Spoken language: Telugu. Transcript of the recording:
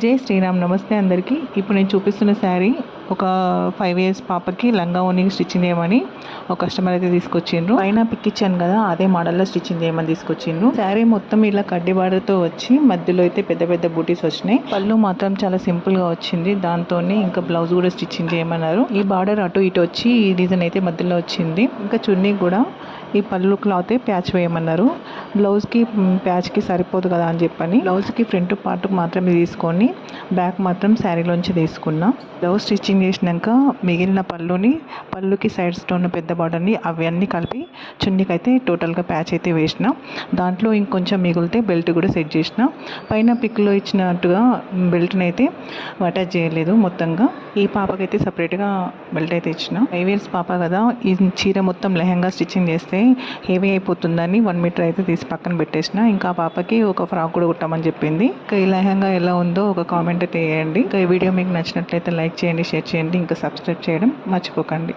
జై శ్రీరామ్. నమస్తే అందరికీ. ఇప్పుడు నేను చూపిస్తున్న శారీ ఒక 5 years పాపకి లంగా ఓని స్టిచ్చింగ్ చేయమని ఒక కస్టమర్ అయితే తీసుకొచ్చిండ్రు. పైన పిక్ ఇచ్చాను కదా, అదే మోడల్లో స్టిచ్చింగ్ చేయమని తీసుకొచ్చిండ్రు. శారీ మొత్తం ఇలా కడ్డీ బార్డర్తో వచ్చి మధ్యలో అయితే పెద్ద పెద్ద బూటీస్ వచ్చినాయి. పళ్ళు మాత్రం చాలా సింపుల్గా వచ్చింది. దాంతోనే ఇంకా బ్లౌజ్ కూడా స్టిచ్చింగ్ చేయమన్నారు. ఈ బార్డర్ అటు ఇటు వచ్చి ఈ డిజైన్ అయితే మధ్యలో వచ్చింది. ఇంకా చున్నీ కూడా ఈ పళ్ళు క్లాత్ ప్యాచ్ వేయమన్నారు. బ్లౌజ్కి ప్యాచ్కి సరిపోదు కదా అని చెప్పని బ్లౌజ్కి ఫ్రంట్ పార్ట్ మాత్రమే తీసుకొని బ్యాక్ మాత్రం శారీలోంచి తీసుకున్నా. బ్లౌజ్ స్టిచ్చింగ్ చేసినాక మిగిలిన పళ్ళుకి సైడ్స్లో ఉన్న పెద్ద బార్డర్ని అవన్నీ కలిపి చున్నీకి అయితే టోటల్గా ప్యాచ్ అయితే వేసిన. దాంట్లో ఇంకొంచెం మిగిలితే బెల్ట్ కూడా సెట్ చేసిన. పైన పిక్లో ఇచ్చినట్టుగా బెల్ట్ని అయితే అటాచ్ చేయలేదు మొత్తంగా. ఈ పాపకైతే సపరేట్గా బెల్ట్ అయితే ఇచ్చిన. 5 years పాప కదా, ఈ చీర మొత్తం లెహంగా స్టిచ్చింగ్ చేస్తే హెవీ అయిపోతుందని 1 మీటర్ అయితే తీసి పక్కన పెట్టేసిన. ఇంకా పాపకి ఒక ఫ్రాక్ కూడా కుట్టమని చెప్పింది. ఇంకా ఈ లెహంగా ఎలా ఉందో ఒక కామెంట్ అయితే వేయండి. ఇంకా ఈ వీడియో మీకు నచ్చినట్లయితే లైక్ చేయండి, షేర్ చేయండి, ఇంకా సబ్స్క్రైబ్ చేయడం మర్చిపోకండి.